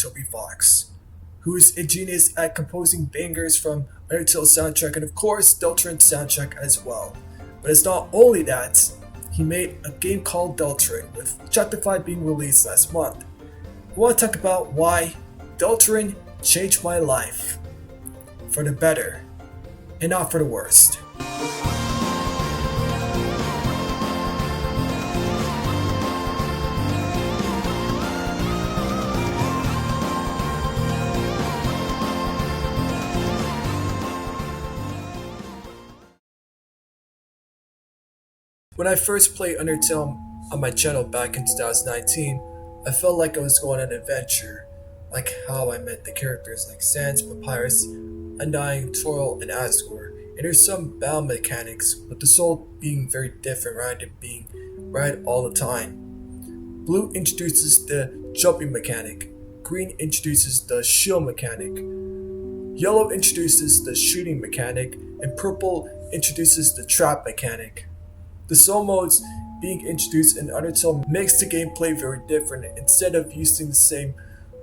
Toby Fox, who's a genius at composing bangers from Undertale soundtrack and of course Deltarune soundtrack as well. But it's not only that, he made a game called Deltarune with Chapter 5 being released last month. I want to talk about why Deltarune changed my life for the better and not for the worst. When I first played Undertale on my channel back in 2019, I felt like I was going on an adventure, like how I met the characters like Sans, Papyrus, Undying, Toil, and Asgore. And there's some battle mechanics, with the soul being very different rather than being right all the time. Blue introduces the jumping mechanic, green introduces the shield mechanic, yellow introduces the shooting mechanic, and purple introduces the trap mechanic. The soul modes being introduced in Undertale makes the gameplay very different. Instead of using the same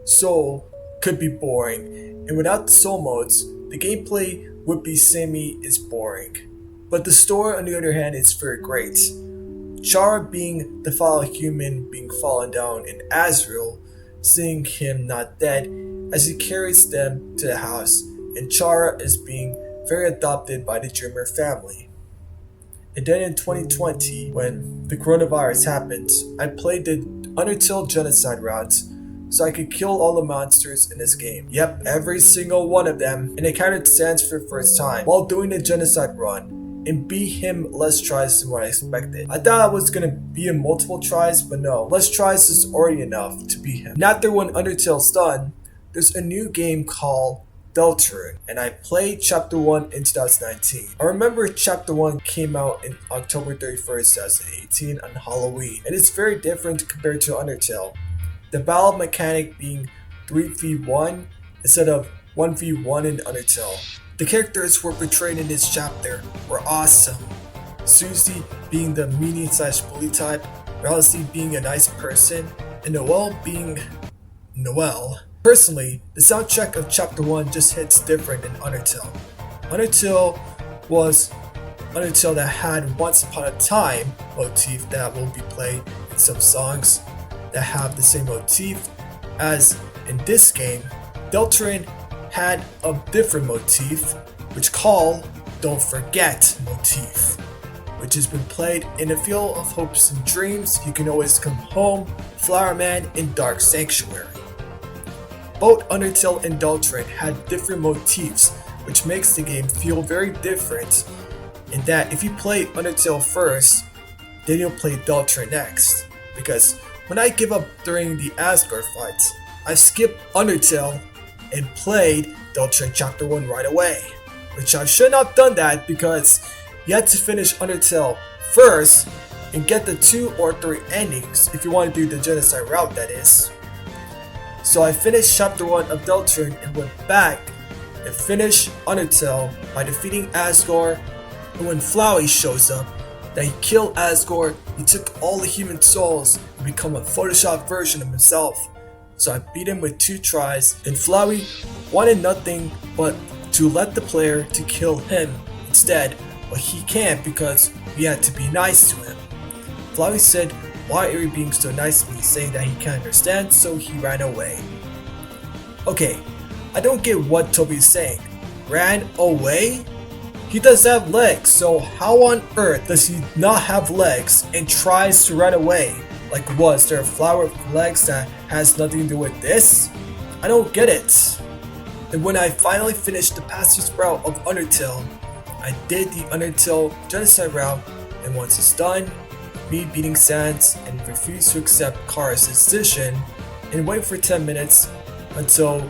soul could be boring, and without the soul modes, the gameplay would be samey is boring. But the story on the other hand is very great. Chara being the fallen human being fallen down in Azrael, seeing him not dead as he carries them to the house, and Chara is being very adopted by the Dreamer family. And then in 2020, when the coronavirus happened, I played the Undertale genocide route so I could kill all the monsters in this game. Yep, every single one of them, and encountered Sans for the first time while doing the genocide run, and beat him less tries than what I expected. I thought I was gonna beat him multiple tries, but no, less tries is already enough to beat him. And after when Undertale's done, there's a new game called Deltarune, and I played Chapter 1 in 2019. I remember Chapter 1 came out in October 31st, 2018 on Halloween, and it's very different compared to Undertale. The battle mechanic being 3v1 instead of 1v1 in Undertale. The characters were portrayed in this chapter were awesome. Susie being the meanie/bully type, Ralsei being a nice person, and Noelle being Noelle. Personally, the soundtrack of Chapter 1 just hits different than Undertale. Undertale was Undertale that had Once Upon a Time motif that will be played in some songs that have the same motif as in this game. Deltarune had a different motif, which called Don't Forget motif, which has been played in the Field of Hopes and Dreams, You Can Always Come Home, Flower Man, and Dark Sanctuary. Both Undertale and Deltarune had different motifs, which makes the game feel very different in that if you play Undertale first, then you'll play Deltarune next. Because when I give up during the Asgore fights, I skipped Undertale and played Deltarune Chapter 1 right away. Which I should not have done that because you had to finish Undertale first and get the 2 or 3 endings if you want to do the genocide route, that is. So I finished Chapter 1 of Deltarune and went back and finished Undertale by defeating Asgore, and when Flowey shows up, that he killed Asgore, he took all the human souls and become a photoshopped version of himself. So I beat him with 2 tries, and Flowey wanted nothing but to let the player to kill him instead, but he can't because we had to be nice to him. Flowey said, "Why are you being so nice to me?" saying that he can't understand, so he ran away. Okay, I don't get what Toby is saying. Ran away? He does have legs, so how on earth does he not have legs and tries to run away? Like, was there a flower with legs that has nothing to do with this? I don't get it. And when I finally finished the pacifist route of Undertale, I did the Undertale genocide route, and once it's done, me beating Sans and refuse to accept Kara's decision and wait for 10 minutes until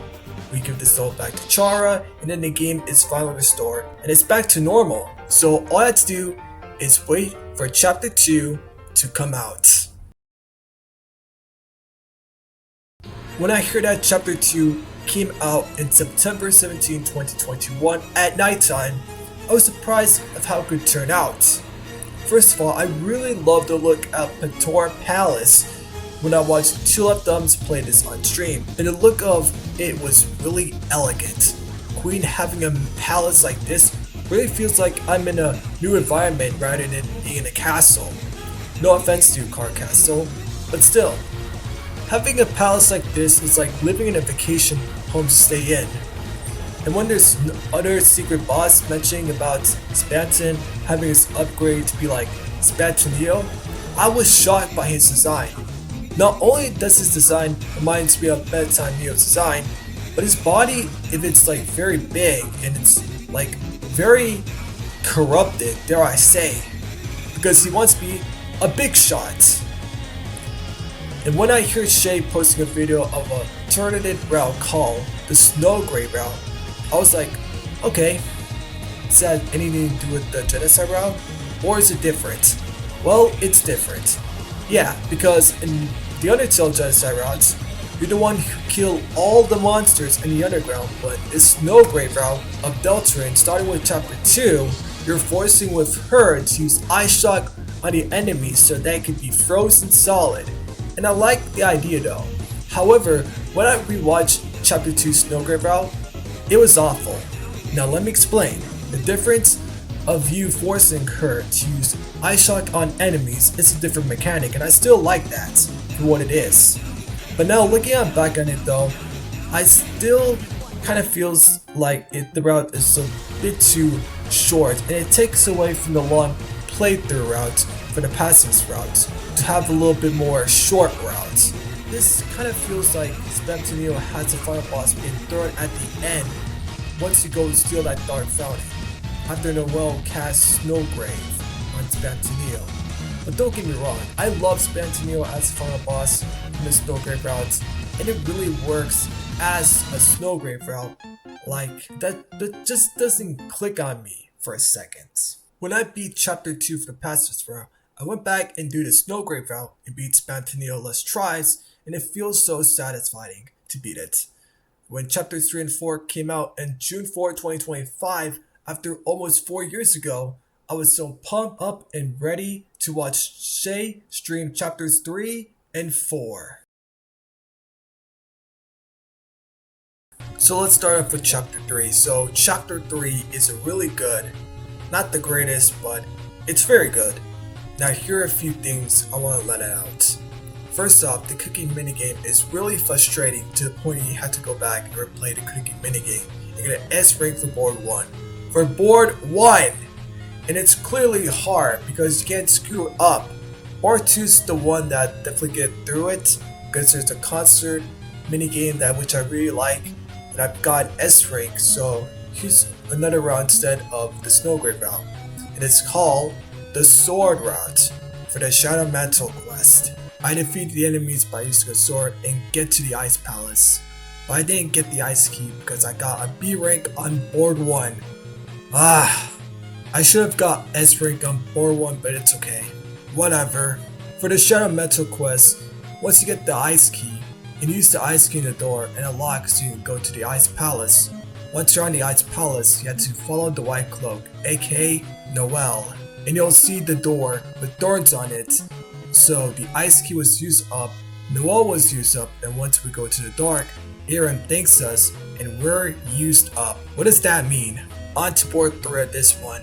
we give the soul back to Chara, and then the game is finally restored and it's back to normal. So all I had to do is wait for Chapter 2 to come out. When I heard that Chapter 2 came out in September 17, 2021 at nighttime, I was surprised of how it could turn out. First of all, I really love the look at Pator Palace when I watched Two Left Thumbs play this on stream, and the look of it was really elegant. Queen having a palace like this really feels like I'm in a new environment rather than being in a castle. No offense to Car Castle, but still. Having a palace like this is like living in a vacation home to stay in. And when there's other secret boss mentioning about Spanton having his upgrade to be like Spantonio, I was shocked by his design. Not only does his design reminds me of Bedtime Neo's design, but his body, if it's like very big and it's like very corrupted, dare I say, because he wants to be a big shot. And when I hear Shay posting a video of a alternative route called the Snow Gray route, I was like, okay, does that have anything to do with the genocide route? Or is it different? Well, it's different. Yeah, because in the Undertale genocide routes, you're the one who killed all the monsters in the underground, but this Snow Gray route of Deltarune, starting with chapter 2, you're forcing with her to use Ice Shock on the enemies so they can be frozen solid. And I like the idea though. However, when I rewatched chapter 2 Snow Gray route, it was awful. Now let me explain. The difference of you forcing her to use Ice Shock on enemies is a different mechanic, and I still like that for what it is. But now looking back on it though, I still kind of feels like the route is a bit too short, and it takes away from the long playthrough route for the passive route to have a little bit more short routes. This kind of feels like Spantonio has the final boss being thrown at the end once you go to steal that dark fountain, after Noel casts Snowgrave on Spantonio. But don't get me wrong, I love Spantonio as the final boss in the Snowgrave route, and it really works as a Snowgrave route. Like, that just doesn't click on me for a second. When I beat chapter 2 for the Passage route, I went back and do the Snowgrave route and beat Spantonio less tries, and it feels so satisfying to beat it. When chapter 3 and 4 came out on June 4, 2025, after almost 4 years ago, I was so pumped up and ready to watch Shay stream chapters 3 and 4. So let's start off with chapter 3. So chapter 3 is really good. Not the greatest, but it's very good. Now here are a few things I want to let out. First off, the cooking minigame is really frustrating to the point that you have to go back and replay the cooking minigame and get an S rank for board 1. For board 1! And it's clearly hard because you can't screw it up. Board 2 is the one that definitely get through it because there's a concert minigame that which I really like, and I've got S rank, so here's another route instead of the Snowgrave route. And it's called the Sword route for the Shadow Mantle quest. I defeated the enemies by using a sword and get to the Ice Palace, but I didn't get the Ice Key because I got a B rank on board 1. I should have got S rank on board 1, but it's okay. Whatever. For the Shadow Metal quest, once you get the Ice Key, and use the Ice Key in the door and it locks so you can go to the Ice Palace. Once you're on the Ice Palace, you have to follow the White Cloak, aka Noel, and you'll see the door with thorns on it. So the Ice Key was used up, Noel was used up, and once we go to the dark, Aaron thanks us, and we're used up. What does that mean? On to board 3 of this one.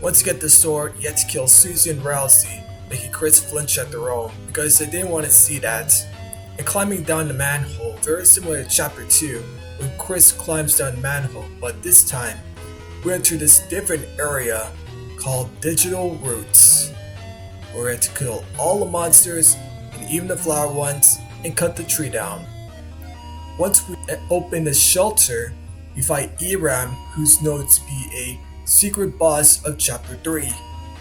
Once you get the sword, you have to kill Susie and Rousey, making Chris flinch at their own, because they didn't want to see that. And climbing down the manhole, very similar to chapter 2, when Chris climbs down the manhole, but this time, we enter this different area called Digital Roots. We're going to kill all the monsters, and even the flower ones, and cut the tree down. Once we open the shelter, we fight Eram, who's known to be a secret boss of chapter 3.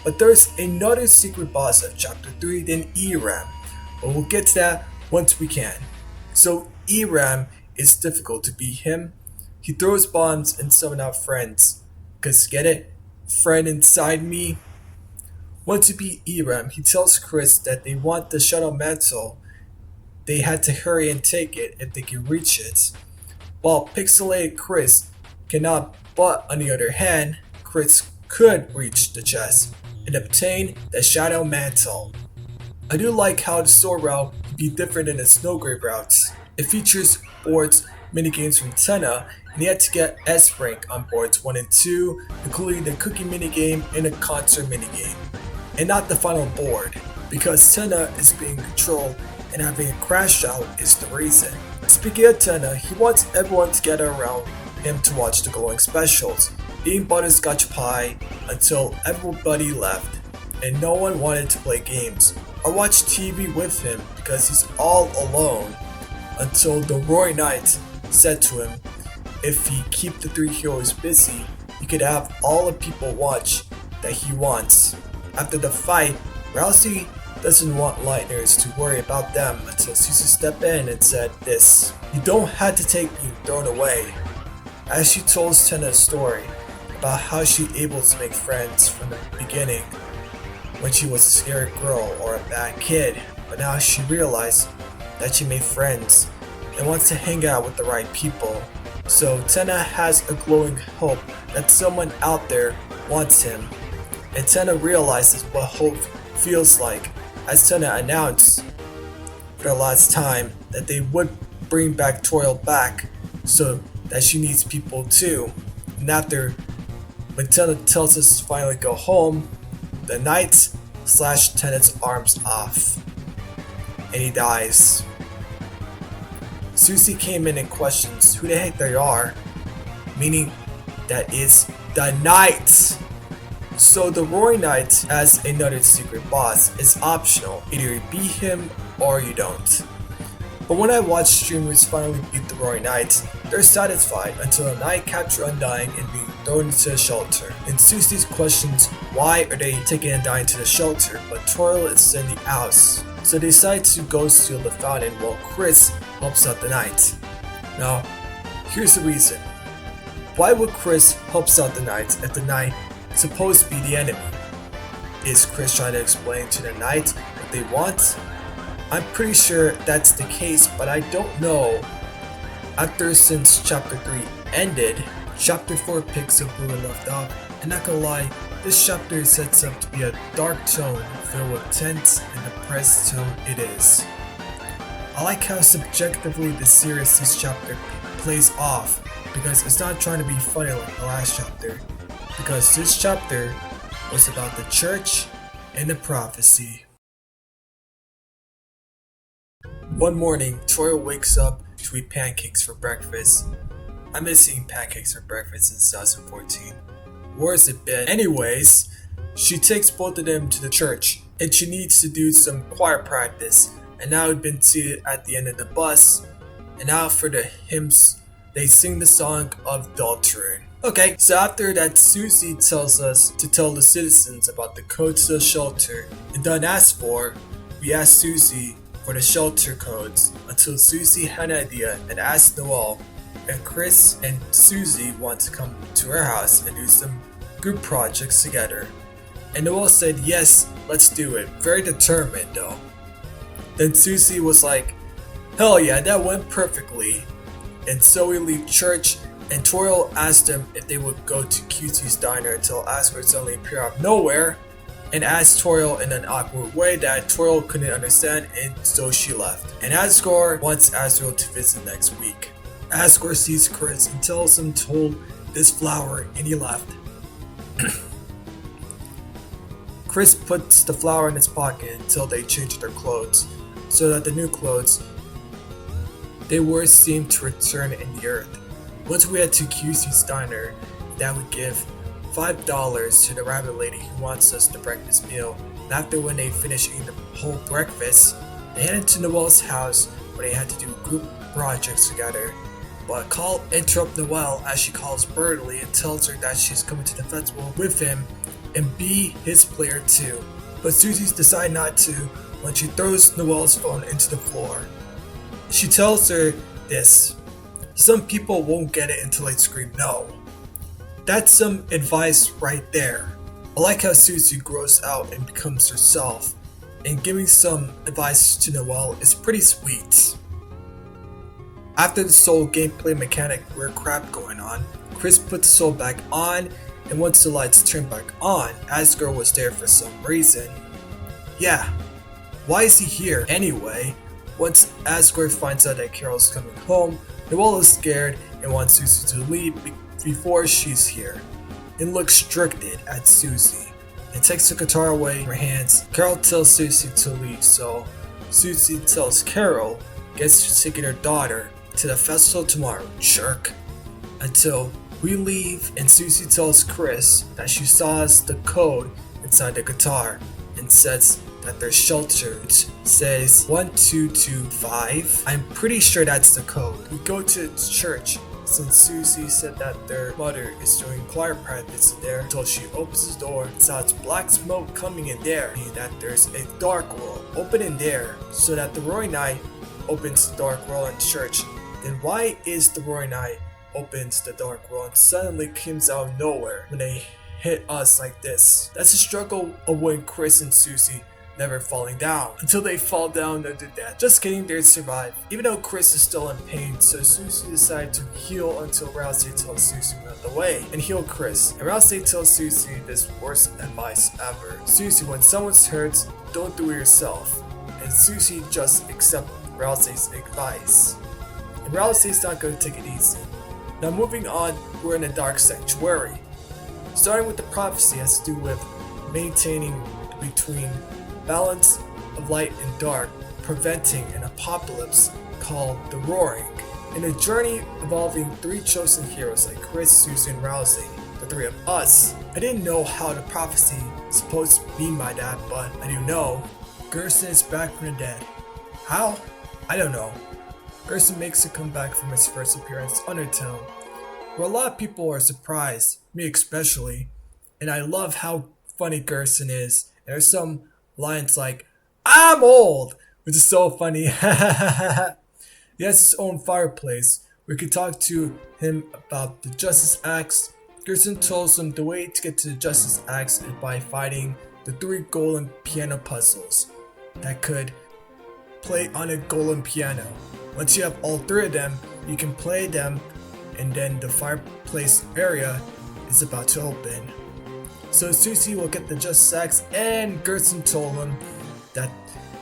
But there's another secret boss of chapter 3 than Eram, but we'll get to that once we can. So Eram is difficult to beat him. He throws bombs and summon out friends. Cause get it? Friend inside me? Once you beat Eram, he tells Chris that they want the Shadow Mantle. They had to hurry and take it if they can reach it. While pixelated Chris cannot, but on the other hand, Chris could reach the chest and obtain the Shadow Mantle. I do like how the sword route be different than the snow grade routes. It features boards, minigames from Tenna, and you had to get S rank on boards 1 and 2, including the cookie minigame and a concert minigame. And not the final board, because Tenna is being controlled and having a crash out is the reason. Speaking of Tenna, he wants everyone to gather around him to watch the glowing specials, eating butterscotch pie until everybody left and no one wanted to play games or watch TV with him because he's all alone, until the Roy Knight said to him if he keep the three heroes busy, he could have all the people watch that he wants. After the fight, Rousey doesn't want Lightners to worry about them until Susie stepped in and said this: "You don't have to take being thrown away." As she told Tenna a story about how she able to make friends from the beginning when she was a scared girl or a bad kid, but now she realized that she made friends and wants to hang out with the right people. So Tenna has a glowing hope that someone out there wants him, and Tenna realizes what hope feels like as Tenna announced for the last time that they would bring back Toriel back, so that she needs people too. And after, when Tenna tells us to finally go home, the knight slashed Tenna's arms off, and he dies. Susie came in and questions who the heck they are, meaning that it's the knight. So the Roy Knight as another secret boss is optional, either you beat him or you don't. But when I watch streamers finally beat the Roy Knight, they're satisfied until the Knight capture Undying and being thrown into a shelter. And Susie's questions why are they taking Undying to the shelter, but Toriel is in the house. So they decide to go steal the fountain while Chris helps out the Knight. Now, here's the reason. Why would Chris help out the Knight if the Knight is supposed to be the enemy? Is Chris trying to explain to the Knight what they want? I'm pretty sure that's the case, but I don't know. Since chapter 3 ended, chapter 4 picks up where we left off, and not gonna lie, this chapter sets up to be a dark tone filled with tense and depressed tone it is. I like how subjectively the series this chapter plays off, because it's not trying to be funny like the last chapter, because this chapter was about the church and the prophecy. One morning, Toriel wakes up to eat pancakes for breakfast. I miss eating pancakes for breakfast since 2014. Where's it been? Anyways, she takes both of them to the church, and she needs to do some choir practice, and now we've been seated at the end of the bus, and now for the hymns, they sing the song of Deltarune. Okay, so after that, Susie tells us to tell the citizens about the code to the shelter, and done asked for, we asked Susie for the shelter codes until Susie had an idea and asked Noel if Chris and Susie want to come to her house and do some group projects together. And Noel said yes, let's do it. Very determined though. Then Susie was like, hell yeah, that went perfectly. And so we leave church, and Toriel asked them if they would go to QT's diner until Asgore suddenly appeared out of nowhere and asked Toriel in an awkward way that Toriel couldn't understand, and so she left. And Asgore wants Asriel to visit next week. Asgore sees Chris and tells him to hold this flower, and he left. Chris puts the flower in his pocket until they change their clothes, so that the new clothes they wore seem to return in the earth. Once we head to QC's diner, that would give $5 to the rabbit lady who wants us the breakfast meal. And after when they finish eating the whole breakfast, they headed to Noel's house where they had to do group projects together. But Call interrupts Noel as she calls Birdly and tells her that she's coming to the festival with him and be his player too. But Susie's decide not to when she throws Noel's phone into the floor. She tells her this: some people won't get it until they scream no. That's some advice right there. I like how Susie grows out and becomes herself, and giving some advice to Noel is pretty sweet. After the soul gameplay mechanic weird crap going on, Chris put the soul back on, and once the lights turned back on, Asgore was there for some reason. Yeah, why is he here anyway? Once Asgore finds out that Carol's coming home, Noelle is scared and wants Susie to leave before she's here, and looks stricken at Susie and takes the guitar away from her hands. Carol tells Susie to leave, so Susie tells Carol gets taking her daughter to the festival tomorrow, jerk. Until we leave and Susie tells Chris that she saw the code inside the guitar and says that their shelter says 1225. I'm pretty sure that's the code. We go to church since Susie said that their mother is doing choir practice in there until she opens the door and saw black smoke coming in there, meaning that there's a dark world open in there, so that the Roaring Knight opens the dark world in church. Then why is the Roaring Knight opens the dark world and suddenly comes out of nowhere when they hit us like this? That's the struggle of when Chris and Susie never falling down until they fall down under death. Just kidding, they'd survive. Even though Chris is still in pain, so Susie decided to heal until Rousey tells Susie to run away and heal Chris. And Rousey tells Susie this worst advice ever. Susie, when someone's hurt, don't do it yourself. And Susie just accepts Rousey's advice. And Rousey's not going to take it easy. Now moving on, we're in a dark sanctuary. Starting with the prophecy has to do with maintaining between balance of light and dark, preventing an apocalypse called the Roaring. In a journey involving three chosen heroes like Chris, Susie, and Rousey, the three of us. I didn't know how the prophecy is supposed to mean by that, but I do know. Gerson is back from the dead. How? I don't know. Gerson makes a comeback from his first appearance on Undertale, where a lot of people are surprised, me especially, and I love how funny Gerson is. And there's some lines like, I'm old, which is so funny. He has his own fireplace. We could talk to him about the Justice Axe. Gerson tells him the way to get to the Justice Axe is by fighting the three golden piano puzzles that could play on a golden piano. Once you have all three of them, you can play them, and then the fireplace area is about to open. So Susie will get the Justice Axe, and Gerson told him that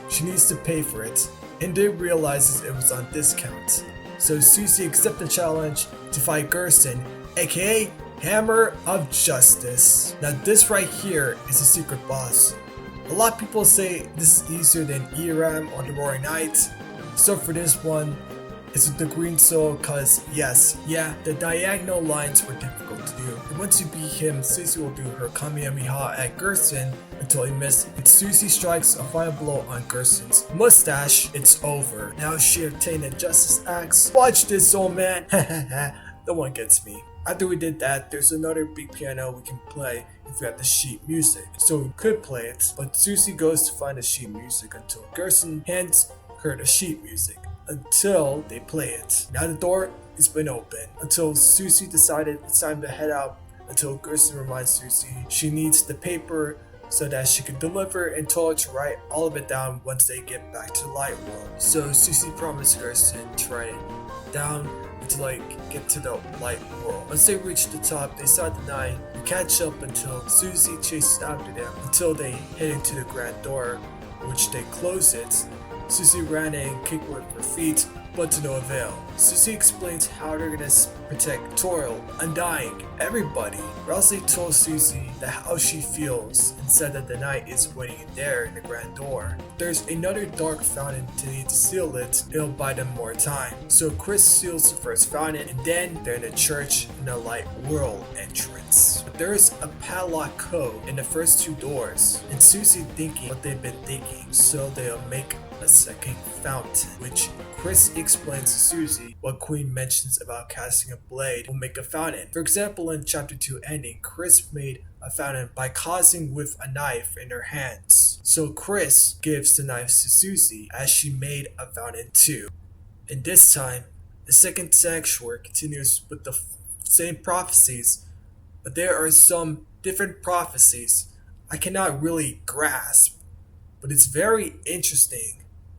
she needs to pay for it, and then realizes it was on discount. So Susie accepts the challenge to fight Gerson, aka Hammer of Justice. Now this right here is a secret boss. A lot of people say this is easier than Eram or the Roaring Knight. So for this one, it's with the green soul, cause the diagonal lines were difficult to do. And once you beat him, Susie will do her Kamehameha at Gerson until he missed, and Susie strikes a final blow on Gerson's mustache. It's over. Now she obtained a Justice Axe. Watch this, old man. No one gets me. After we did that, there's another big piano we can play if we have the sheet music. So we could play it, but Susie goes to find the sheet music until Gerson hands her the sheet music until they play it. Now the door has been open until Susie decided it's time to head out, until Gerson reminds Susie she needs the paper so that she can deliver and told her to write all of it down once they get back to the light world. So Susie promised Gerson to write it down until they get to the light world. Once they reach the top, they start the night and catch up until Susie chases after them until they head into the grand door, which they close it. Susie ran in and kicked with her feet, but to no avail. Susie explains how they're gonna protect Toril, Undying, everybody. Rousey told Susie that how she feels and said that the night is waiting in there in the grand door. There's another dark fountain to need to seal it, it'll buy them more time. So Chris seals the first fountain, and then they're in the church in the light world entrance. There's a padlock code in the first two doors, and Susie thinking what they've been thinking, so they'll make a second fountain, which Chris explains to Susie what Queen mentions about casting a blade will make a fountain. For example, in chapter 2 ending, Chris made a fountain by causing with a knife in her hands. So Chris gives the knives to Susie as she made a fountain too. And this time, the second sanctuary continues with the same prophecies, but there are some different prophecies I cannot really grasp, but it's very interesting.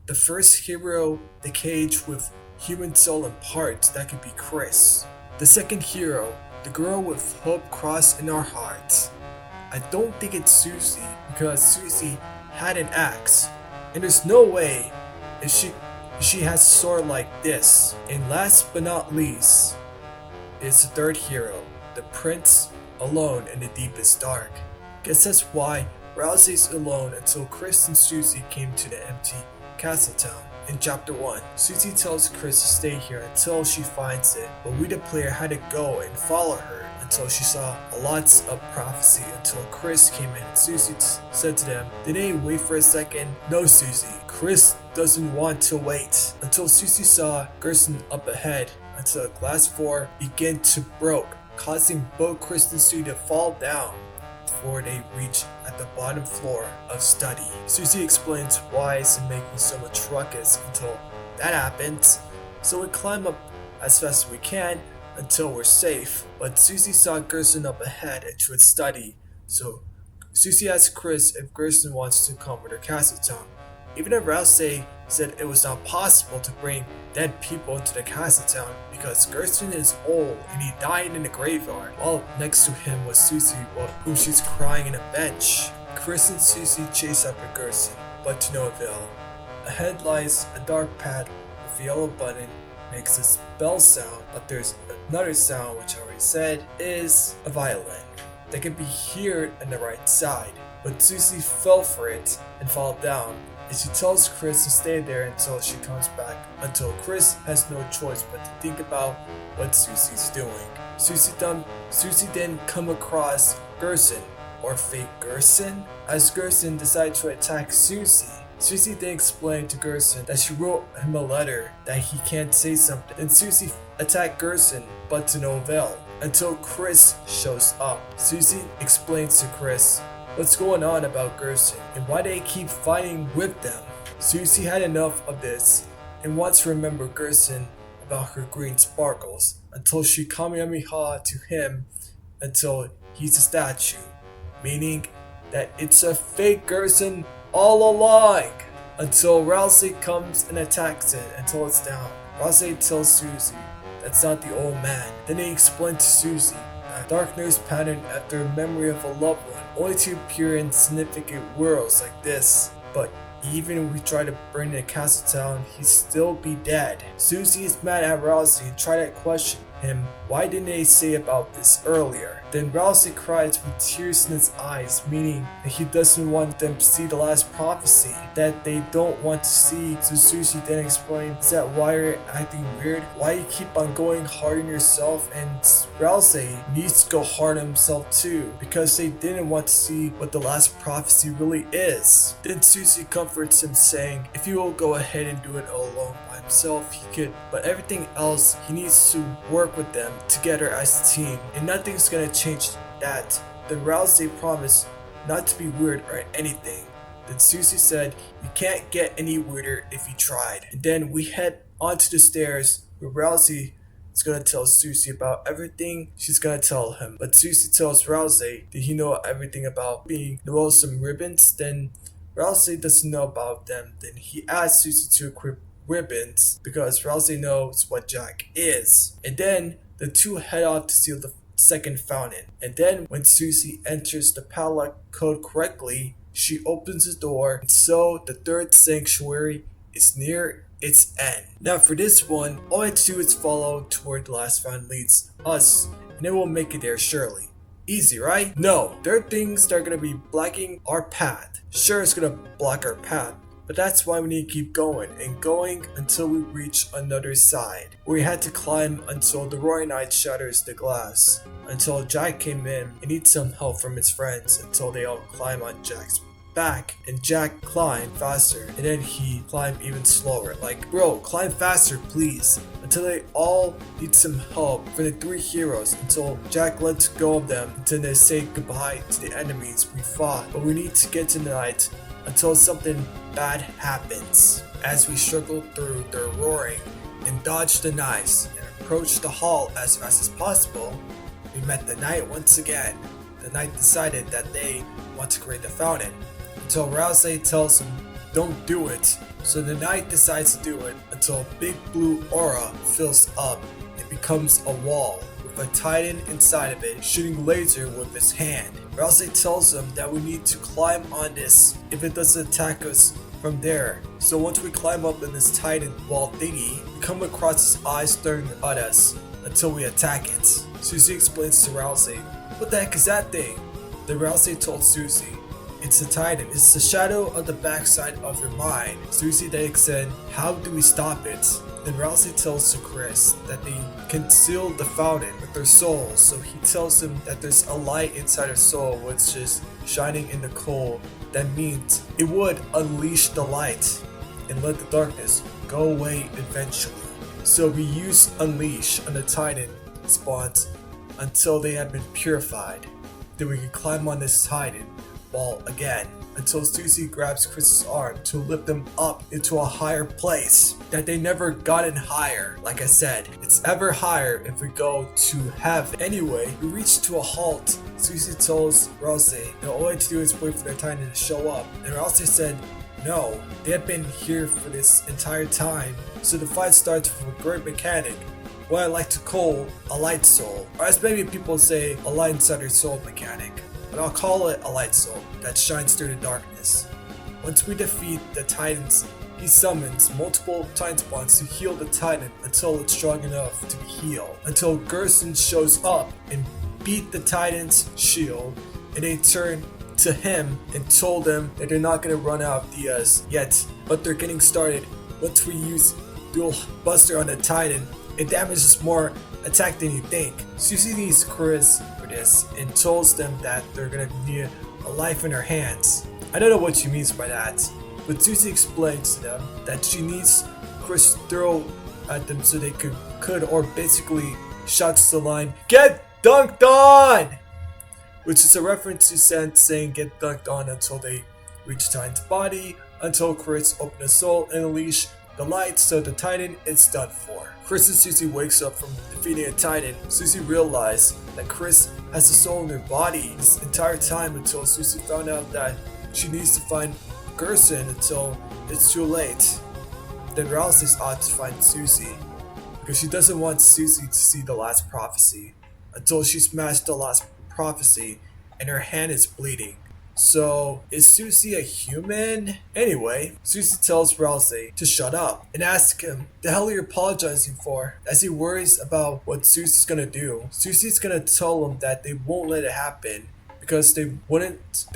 The first hero, the cage with human soul and parts, that could be Chris. The second hero, the girl with hope crossed in our hearts. I don't think it's Susie because Susie had an axe, and there's no way if She has a sword like this. And last but not least is the third hero, the prince alone in the deepest dark. Guess that's why Rousey's alone until Chris and Susie came to the empty castle town. In chapter 1, Susie tells Chris to stay here until she finds it, but we the player had to go and follow her until she saw lots of prophecy until Chris came in and Susie said to them, "Did they wait for a second?" "No, Susie. Chris doesn't want to wait." Until Susie saw Gerson up ahead until the glass floor began to broke, causing both Chris and Susie to fall down before they reach at the bottom floor of study. Susie explains why it's making so much ruckus until that happens. So we climb up as fast as we can until we're safe. But Susie saw Gerson up ahead into its study. So Susie asked Chris if Gerson wants to come with her castle town. Even if Rousey said it was not possible to bring dead people into the castle town because Gerson is old and he died in the graveyard. While next to him was Susie, whom she's crying in a bench. Chris and Susie chase after Gerson, but to no avail. Ahead lies a dark pad with a yellow button, makes a bell sound, but there's another sound which I already said is a violin that can be heard on the right side. But Susie fell for it and fall down. And she tells Chris to stay there until she comes back, until Chris has no choice but to think about what Susie's doing. Susie then come across Gerson, or fake Gerson, as Gerson decides to attack Susie. Susie then explained to Gerson that she wrote him a letter that he can't say something. Then Susie attacked Gerson, but to no avail, until Chris shows up. Susie explains to Chris what's going on about Gerson and why they keep fighting with them. Susie had enough of this and wants to remember Gerson about her green sparkles until she Kamehameha to him until he's a statue, meaning that it's a fake Gerson all along, until Rousey comes and attacks it until it's down. Rousey tells Susie that's not the old man. Then he explained to Susie that darkness patterned after a memory of a loved one, only to appear in significant worlds like this. But even if we try to burn the castle town, he'd still be dead. Susie is mad at Rousey and try to question him, why didn't they say about this earlier? Then Rousey cries with tears in his eyes, meaning that he doesn't want them to see the last prophecy that they don't want to see. So Susie then explains, is that why you're acting weird? Why you keep on going hard on yourself? And Rousey needs to go hard on himself too, because they didn't want to see what the last prophecy really is. Then Susie comforts him saying, if he will go ahead and do it all alone by himself, he could, but everything else, he needs to work with them together as a team, and nothing's gonna change that. Then Rousey promised not to be weird or anything. Then Susie said, you can't get any weirder if you tried. And then we head onto the stairs where Rousey is gonna tell Susie about everything she's gonna tell him. But Susie tells Rousey that he know everything about being the some ribbons. Then Rousey doesn't know about them. Then he asks Susie to equip ribbons because Rousey knows what Jack is. And then the two head off to steal the second fountain. And then when Susie enters the padlock code correctly, she opens the door, and so the third sanctuary is near its end. Now for this one, all I have to do is follow toward the last fountain leads us, and it will make it there surely. Easy, right? No, there are things that are going to be blocking our path. Sure, it's going to block our path, but that's why we need to keep going and going until we reach another side, where we had to climb until the roaring night shatters the glass, until Jack came in and needs some help from his friends until they all climb on Jack's back, and Jack climbed faster, and then he climbed even slower, like, bro, climb faster please, until they all need some help from the three heroes, until Jack lets go of them, until they say goodbye to the enemies we fought. But we need to get to the night until something bad happens. As we struggle through their roaring and dodge the knives and approach the hall as fast as possible, we met the knight once again. The knight decided that they want to create the fountain, until Rousey tells him don't do it. So the knight decides to do it until a big blue aura fills up and becomes a wall with a titan inside of it shooting laser with his hand. Rousey tells him that we need to climb on this. If it doesn't attack us from there. So once we climb up in this titan wall thingy, we come across its eyes staring at us until we attack it. Susie explains to Rousey, "What the heck is that thing?" Then Rousey told Susie, "It's a titan. It's the shadow of the backside of your mind." Susie then said, "How do we stop it?" Then Rousey tells to Chris that they can seal the fountain with their souls, so he tells him that there's a light inside her soul which is shining in the coal. That means it would unleash the light and let the darkness go away eventually. So we use unleash on the titan spawns until they have been purified. Then we can climb on this titan wall again until Susie grabs Chris's arm to lift them up into a higher place that they never gotten higher. Like I said, it's ever higher if we go to heaven. Anyway, we reach to a halt. Susie tells Rousey that all I have to do is wait for their titan to show up, and Rousey said no, they had been here for this entire time. So the fight starts with a great mechanic, what I like to call a light soul, or as many people say, a light inside your soul mechanic. But I'll call it a light soul that shines through the darkness. Once we defeat the titans, he summons multiple titan spawns to heal the titan until it's strong enough to be healed. Until Gerson shows up and beat the titan's shield, and they turn to him and told him that they're not going to run out of Diaz yet, but they're getting started. Once we use Dual Buster on the titan, it damages more attack than you think. Susie needs Chris for this and tells them that they're gonna need a life in her hands. I don't know what she means by that, but Susie explains to them that she needs Chris to throw at them so they could or basically shouts the line, "Get dunked on!" Which is a reference to Sen saying get dunked on until they reach Titan's body, until Chris opens his soul and unleash the light so the Titan is done for. Chris and Susie wakes up from defeating a Titan. Susie realized that Chris has a soul in her body this entire time until Susie found out that she needs to find Gerson until it's too late. Then Rousey's out to find Susie because she doesn't want Susie to see the last prophecy until she smashed the last prophecy and her hand is bleeding. So, is Susie a human? Anyway, Susie tells Rousey to shut up and asks him, "The hell are you apologizing for?" As he worries about what Susie's gonna do. Susie's gonna tell him that they won't let it happen because they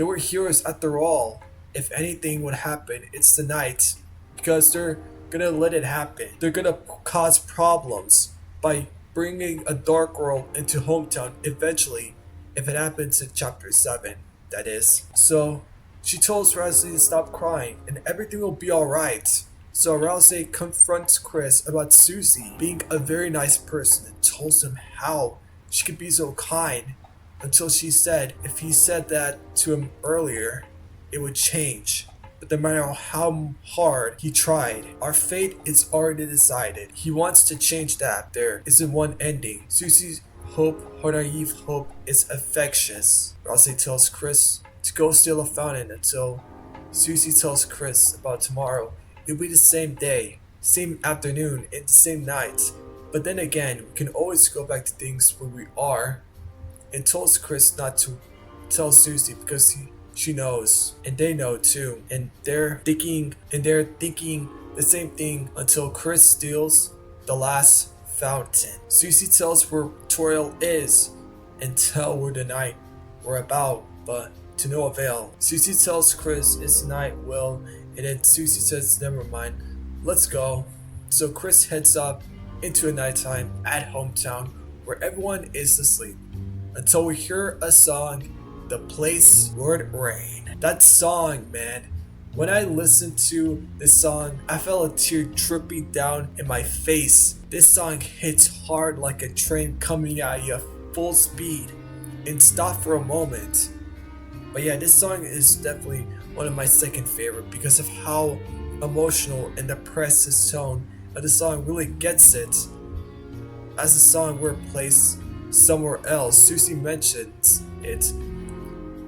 were heroes after all. If anything would happen, it's the night because they're gonna let it happen. They're gonna cause problems by bringing a dark world into hometown eventually, if it happens in chapter 7. That is. So she tells Rousey to stop crying and everything will be alright. So Rousey confronts Chris about Susie being a very nice person and tells him how she could be so kind until she said if he said that to him earlier, it would change. But no matter how hard he tried, our fate is already decided. He wants to change that. There isn't one ending. Susie's hope, her naive hope, is infectious. Rousey tells Chris to go steal a fountain until Susie tells Chris about tomorrow. It'll be the same day, same afternoon, and the same night. But then again, we can always go back to things where we are. And tells Chris not to tell Susie because she knows, and they know too. And they're thinking the same thing until Chris steals the last fountain. Susie tells where Toriel is and tell where the night we're about, but to no avail. Susie tells Chris it's night will, and then Susie says never mind, let's go. So Chris heads up into a nighttime at hometown where everyone is asleep until we hear a song, The Place Where It Rain. That song, man. When I listened to this song, I felt a tear dripping down in my face. This song hits hard like a train coming at you full speed and stop for a moment. But yeah, this song is definitely one of my second favorite because of how emotional and depressed the tone of the song really gets it. As the song were placed somewhere else, Susie mentions it.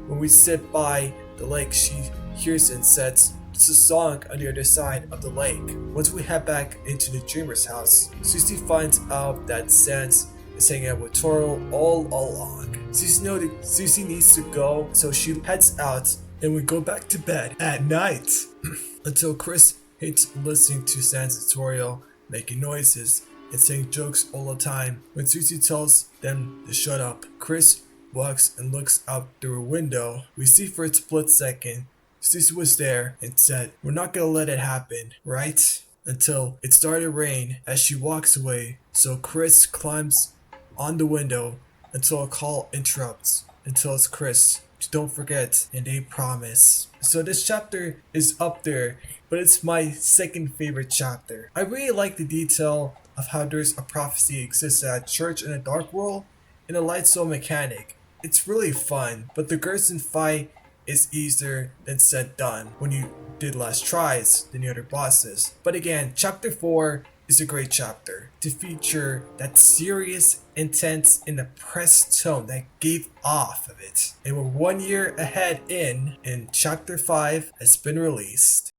When we sit by the lake, she hears it and says, "It's a song on the other side of the lake." Once we head back into the dreamer's house, Susie finds out that Sans is hanging out with Toro all along. Susie knows that Susie needs to go, so she heads out and we go back to bed at night until Chris hates listening to Sans tutorial, making noises and saying jokes all the time. When Susie tells them to shut up, Chris walks and looks out through a window. We see for a split second Susie was there and said, "We're not gonna let it happen, right?" Until it started to rain as she walks away. So Chris climbs on the window until a call interrupts. Until it's Chris. Don't forget, and they promise. So this chapter is up there, but it's my second favorite chapter. I really like the detail of how there's a prophecy exists at a church in a dark world and a light soul mechanic. It's really fun, but the Gerson fight is easier than said done when you did less tries than the other bosses. But again, chapter 4 is a great chapter to feature that serious, intense, and oppressed tone that gave off of it. And we're 1 year ahead and chapter 5 has been released.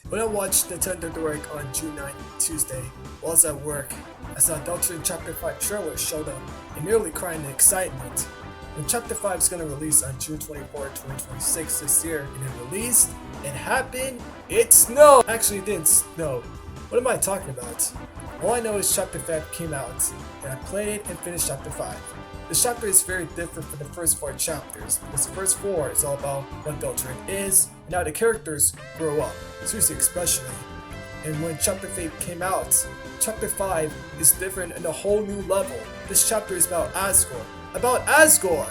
When I watched Nintendo Direct on June 9th, Tuesday, while I was at work, I saw Deltarune Chapter 5 trailer showed up and nearly crying in excitement. When Chapter 5 is going to release on June 24, 2026 this year, and it released, it happened, it snowed! Actually, it didn't snow. What am I talking about? All I know is Chapter 5 came out, and I played it and finished Chapter 5. This chapter is very different from the first 4 chapters, because the first 4 is all about what Deltarune is, and how the characters grow up, Susie especially. And when Chapter 5 came out, Chapter 5 is different in a whole new level. This chapter is about Asgore. About Asgore!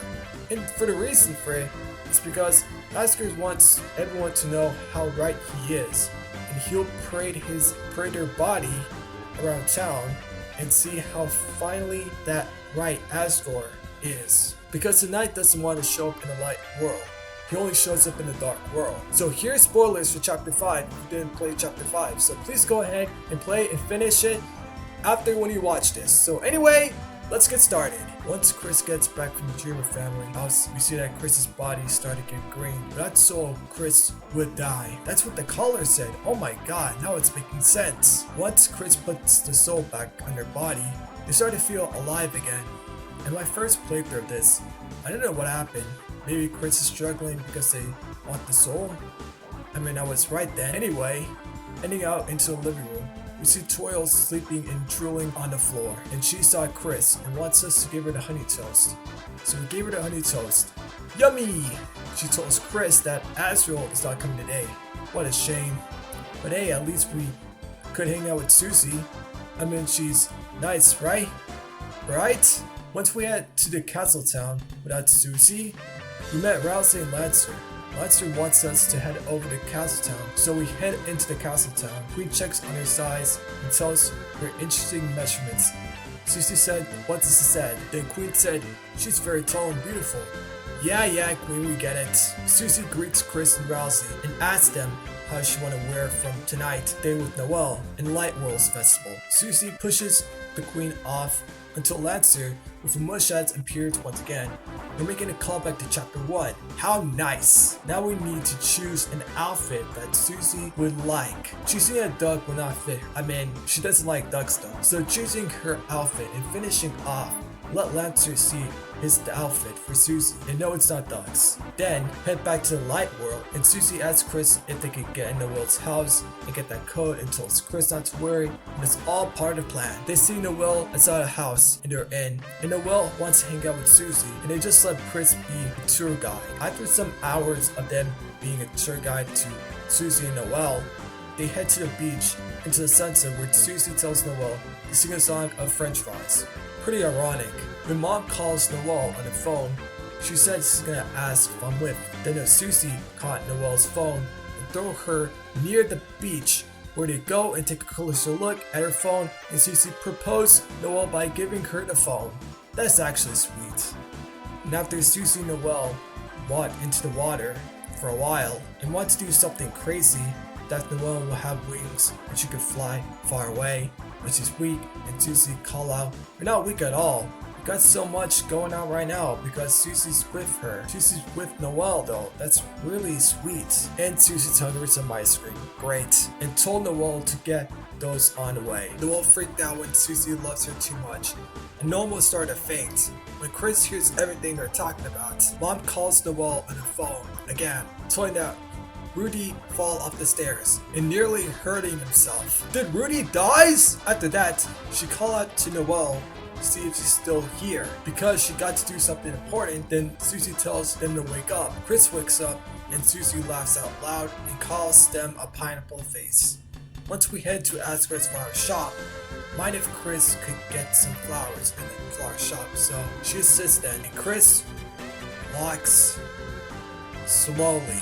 And for the reason for it, it's because Asgore wants everyone to know how right he is, and he'll parade their body around town and see how finally that right Asgore is. Because the knight doesn't want to show up in the light world. He only shows up in the dark world. So here's spoilers for chapter 5 if you didn't play chapter 5. So please go ahead and play and finish it after when you watch this. So anyway, let's get started. Once Chris gets back from the Dreamer family house, we see that Chris's body started to get green. That's so Chris would die. That's what the caller said. Oh my god, now it's making sense. Once Chris puts the soul back on their body, they start to feel alive again. In my first playthrough of this, I didn't know what happened. Maybe Chris is struggling because they want the soul? I mean, I was right then. Anyway, heading out into the living room, we see Toil sleeping and drooling on the floor, and she saw Chris and wants us to give her the honey toast. So we gave her the honey toast. Yummy! She tells Chris that Azrael is not coming today. What a shame. But hey, at least we could hang out with Susie. I mean, she's nice, right? Right? Once we head to the castle town without Susie, we met Rousey and Lancer. Lancer wants us to head over to Castle Town, so we head into the Castle Town. Queen checks on her size and tells her interesting measurements. Susie said, "What does it say?" Then Queen said, "She's very tall and beautiful." Yeah, Queen, we get it. Susie greets Chris and Rousey and asks them how she want to wear from tonight, day with Noelle, in Light World's festival. Susie pushes the Queen off until Lancer, with a mustache, appears once again. We're making a callback to chapter 1. How nice! Now we need to choose an outfit that Susie would like. Choosing a duck will not fit. I mean, she doesn't like ducks though. So choosing her outfit and finishing off, let Lancer see his outfit for Susie and no, it's not ducks. Then head back to the light world and Susie asks Chris if they could get in Noelle's house and get that code and tells Chris not to worry, and it's all part of the plan. They see Noelle outside the house and they're in, and Noelle wants to hang out with Susie and they just let Chris be a tour guide. After some hours of them being a tour guide to Susie and Noelle, they head to the beach into the sunset where Susie tells Noelle to sing a song of French fries. Pretty ironic. When Mom calls Noelle on the phone, she says she's gonna ask if I'm with. Then Susie caught Noelle's phone and threw her near the beach where they go and take a closer look at her phone, and Susie proposed Noelle by giving her the phone. That's actually sweet. And after Susie and Noelle walk into the water for a while and want to do something crazy, that Noelle will have wings and she could fly far away, but she's weak, and Susie call out, "You're not weak at all, got so much going on right now because Susie's with her. Susie's with Noelle though. That's really sweet. And Susie's hungry for some ice cream. Great. And told Noelle to get those on the way. Noelle freaked out when Susie loves her too much. And Noelle almost started to faint. When Chris hears everything they're talking about, Mom calls Noelle on the phone again, telling that Rudy fall off the stairs and nearly hurting himself. Did Rudy dies? After that, she called out to Noelle to see if she's still here. Because she got to do something important, then Susie tells them to wake up. Chris wakes up and Susie laughs out loud and calls them a pineapple face. Once we head to Asgard's flower shop, mind if Chris could get some flowers in the flower shop, so she assists them and Chris walks slowly.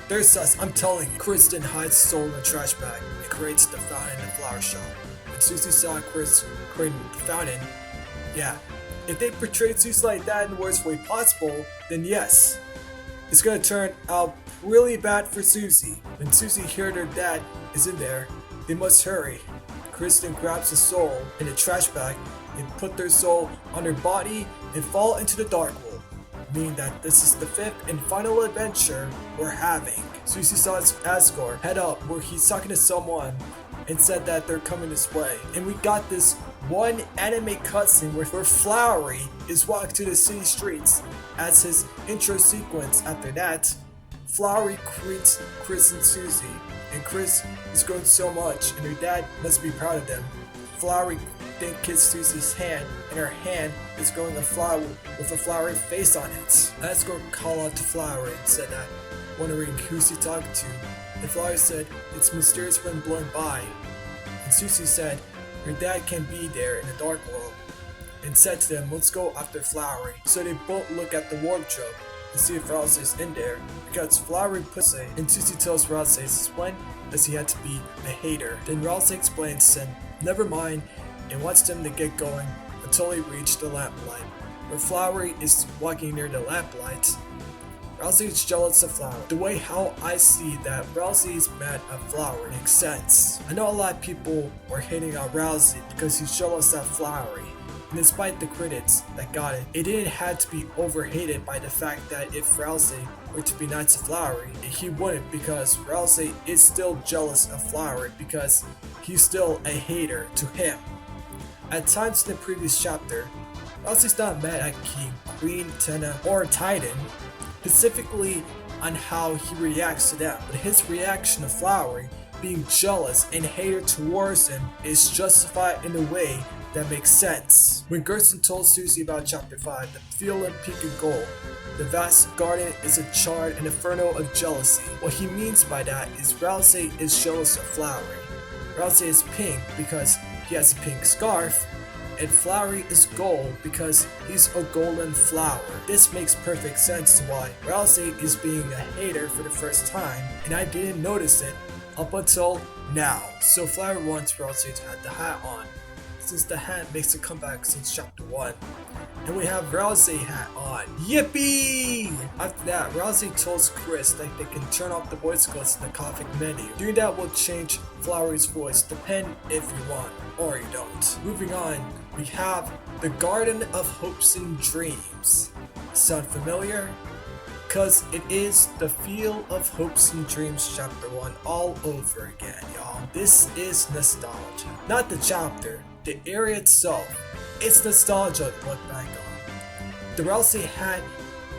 They're sus, I'm telling you. Kristen hides soul in a trash bag and creates the fountain in the flower shop. When Susie saw Chris creating the fountain, yeah, if they portrayed Susie like that in the worst way possible, then yes, it's gonna turn out really bad for Susie. When Susie heard her dad is in there, they must hurry. Kristen grabs the soul in the trash bag and put their soul on her body and fall into the dark world, meaning that this is the 5th and final adventure we're having. Susie saw Asgard head up where he's talking to someone and said that they're coming this way. And we got this one anime cutscene where Flowery is walking to the city streets as his intro sequence. After that, Flowery greets Chris and Susie, and Chris is growing so much and her dad must be proud of them. Flowery then kissed Susie's hand, and her hand is growing a flower with a flowery face on it. Asgard called out to Flowery and said that, wondering who's he talking to, and Flowery said it's mysterious wind blowing by. And Susie said her dad can be there in the dark world, and said to them, let's go after Flowery. So they both look at the wardrobe to see if Rousey is in there, because Flowery puts it, and Susie tells Rousey when does he have to be a hater. Then Rousey explains to him, never mind, and wants them to get going until they reach the lamplight. Where Flowery is walking near the lamplight, Rousey is jealous of Flowery. The way how I see that Rousey is mad at Flowery makes sense. I know a lot of people were hating on Rousey because he's jealous of Flowery. And despite the critics that got it, it didn't have to be overhated by the fact that if Rousey were to be nice to Flowery, he wouldn't, because Rousey is still jealous of Flowery because he's still a hater to him. At times in the previous chapter, Rousey's not mad at King, Queen, Tenna, or Titan, specifically on how he reacts to them, but his reaction to Flowery being jealous and hater towards him is justified in a way that makes sense. When Gerson told Susie about chapter 5, the field in pink and gold, the vast garden is a charred and inferno of jealousy. What he means by that is Rousey is jealous of Flowery. Rousey is pink because he has a pink scarf, and Flowery is gold because he's a golden flower. This makes perfect sense to why Rousey is being a hater for the first time, and I didn't notice it up until now. So Flowery wants Rousey to have the hat on, since the hat makes a comeback since chapter 1. And we have Rousey hat on. Yippee! After that, Rousey tells Chris that they can turn off the voice codes in the comic menu. Doing that will change Flowery's voice, depend if you want or you don't. Moving on, we have the Garden of Hopes and Dreams. Sound familiar? Cause it is the Field of Hopes and Dreams chapter 1 all over again, y'all. This is nostalgia. Not the chapter, the area itself. It's nostalgia to look back on. The Rousey hat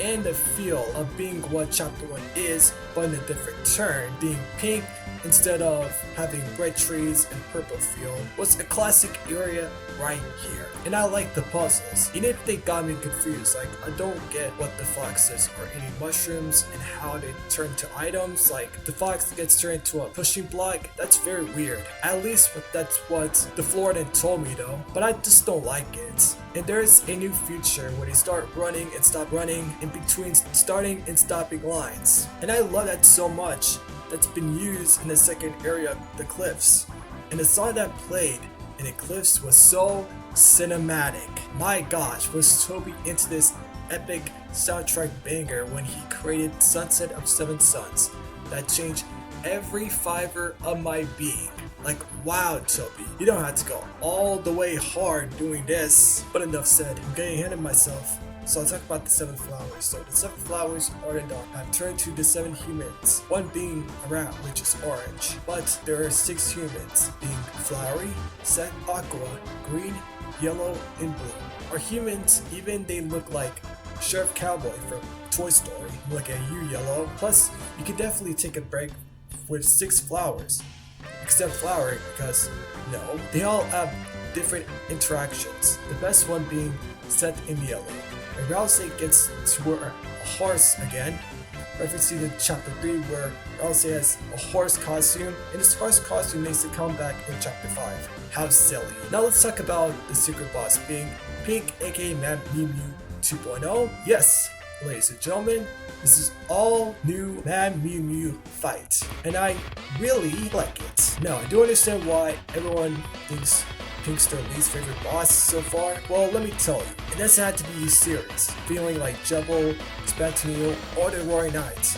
and the feel of being what chapter 1 is, but in a different turn, being pink instead of having red trees and purple field, was a classic area right here. And I like the puzzles, even if they got me confused, like I don't get what the foxes are eating mushrooms and how they turn to items, like the fox gets turned into a pushing block. That's very weird. At least that's what the Floridan told me though, but I just don't like it. And there's a new feature where they start running and stop running in between starting and stopping lines. And I love that so much. That's been used in the second area of the cliffs. And the song that played in the cliffs was so cinematic. My gosh, was Toby into this epic soundtrack banger when he created Sunset of Seven Suns that changed every fiber of my being. Like, wow, Toby, you don't have to go all the way hard doing this. But enough said, I'm getting ahead of myself. So I'll talk about the 7 flowers. So the 7 flowers are the dark. I've turned to the 7 humans, one being a rat, which is orange. But there are 6 humans, being flowery, set aqua, green, yellow, and blue. Our humans, even they look like Sheriff Cowboy from Toy Story. Look at you, yellow. Plus, you can definitely take a break with 6 flowers. Except flowery, because no, they all have different interactions. The best one being set in yellow. And Rousey gets to wear a horse again, referencing to chapter 3 where Rousey has a horse costume, and this horse costume makes a comeback in chapter 5. How silly. Now let's talk about the secret boss being Pink aka Mad Mew Mew 2.0. Yes, ladies and gentlemen, this is all new Mad Mew Mew fight, and I really like it. Now, I do understand why everyone thinks Pink's their least favorite boss so far. Well, let me tell you, it doesn't have to be serious, feeling like Jebel, Spatunio, or the Roaring Knights.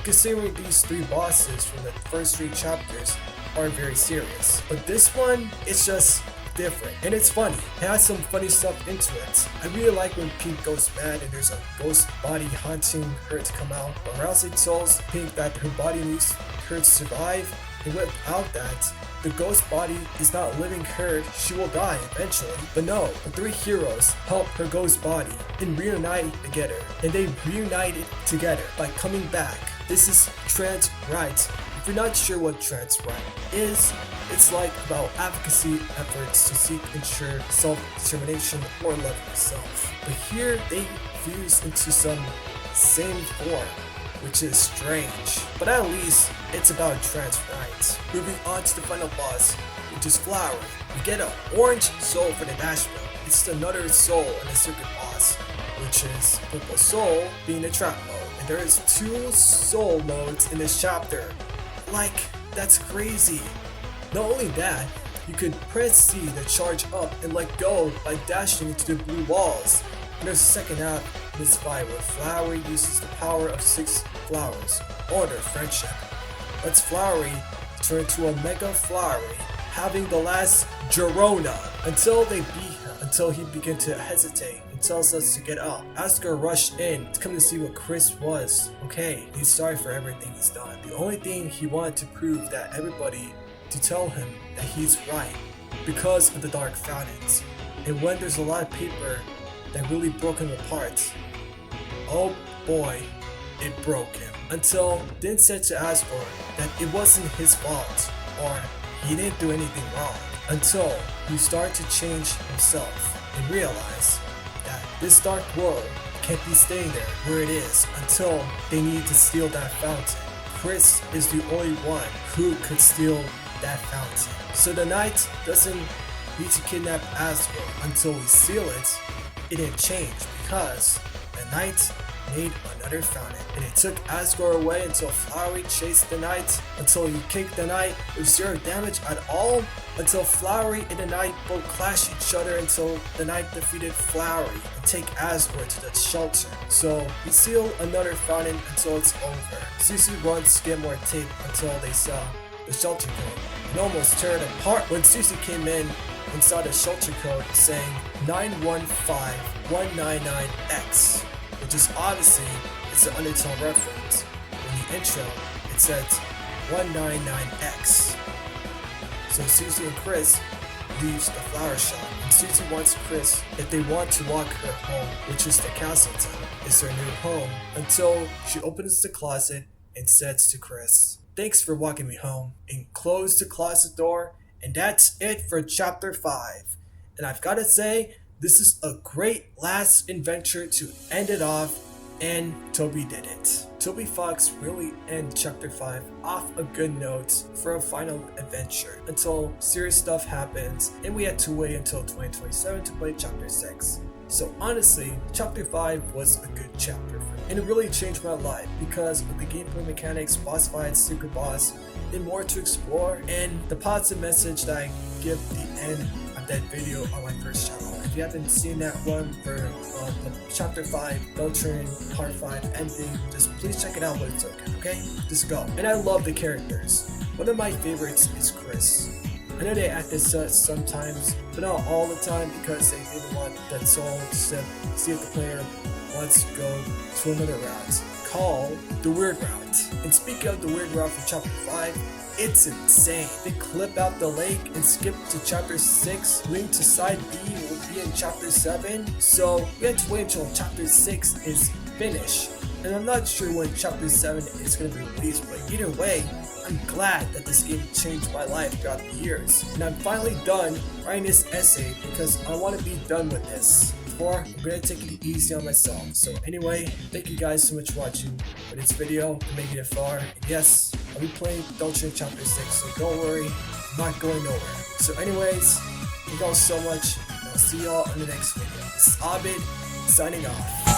Considering these 3 bosses from the first 3 chapters are very serious. But this one, it's just different, and it's funny. It has some funny stuff into it. I really like when Pink goes mad and there's a ghost body haunting her to come out, but Rousey tells Pink that her body needs her to survive, and without that, the ghost body is not living her, she will die eventually. But no, the 3 heroes help her ghost body and reunite together, and they reunited together by coming back. This is trans rights. If you're not sure what trans right is, it's like about advocacy efforts to seek ensure self-determination or love yourself. But here they fuse into some same form, which is strange. But at least it's about trans rights. Moving on to the final boss, which is Flowery. We get an orange soul for the dashboard. It's another soul in the secret boss, which is Purple Soul being the trap mode. And there is 2 soul modes in this chapter. Like, that's crazy. Not only that, you could press C to charge up and let go by dashing into the blue walls. And there's a second half in this fight where Flowery uses the power of 6 flowers, or their friendship. Lets Flowery turn into a Mega Flowery, having the last Gerona until they beat him, until he begins to hesitate and tells us to get up. Asgore rushed in to come to see what Chris was. Okay, he's sorry for everything he's done. The only thing he wanted to prove that everybody to tell him that he's right because of the dark fountains. And when there's a lot of paper that really broke him apart, oh boy, it broke him. Until Din said to Asgore that it wasn't his fault, or he didn't do anything wrong, until he started to change himself and realize that this dark world can't be staying there where it is until they need to steal that fountain. Chris is the only one who could steal that fountain. So the knight doesn't need to kidnap Asgore until we steal it. It didn't change because the knight made another fountain, and it took Asgore away until Flowery chased the knight, until he kicked the knight with 0 damage at all, until Flowery and the knight both clash each other until the knight defeated Flowery and take Asgore to the shelter. So we seal another fountain until it's over. Susie runs to get more tape until they saw the shelter code and almost tear it apart when Susie came in and saw the shelter code saying 915199X, which is obviously it's an Undertale reference. In the intro, it says 199X. So Susie and Chris leaves the flower shop, and Susie wants Chris if they want to walk her home, which is the castle town. It's her new home, until she opens the closet and says to Chris, "Thanks for walking me home," and close the closet door. And that's it for chapter 5. And I've gotta say, this is a great last adventure to end it off, and Toby did it. Toby Fox really ended chapter 5 off a good note for a final adventure until serious stuff happens, and we had to wait until 2027 to play chapter 6. So honestly, chapter 5 was a good chapter for me, and it really changed my life because of the gameplay mechanics, boss fights, secret boss, and more to explore, and the positive message that I give at the end of that video on my first channel. If you haven't seen that one for the chapter 5, Deltarune part 5 ending, just please check it out when it's okay? Just go. And I love the characters. One of my favorites is Chris. I know they add this sometimes, but not all the time because they didn't want that soul to see if the player wants to go to another route called the Weird Route. And speaking of the Weird Route from Chapter 5, it's insane. They clip out the lake and skip to Chapter 6. Link to Side B will be in Chapter 7, so we have to wait until Chapter 6 is finished. And I'm not sure when Chapter 7 is going to be released, but either way, I'm glad that this game changed my life throughout the years. And I'm finally done writing this essay because I want to be done with this. Before, I'm going to take it easy on myself. So anyway, thank you guys so much for watching for this video, for making it far. And yes, I'll be playing Deltarune Chapter 6, so don't worry, I'm not going nowhere. So anyways, thank you all so much, and I'll see y'all in the next video. This is Abid, signing off.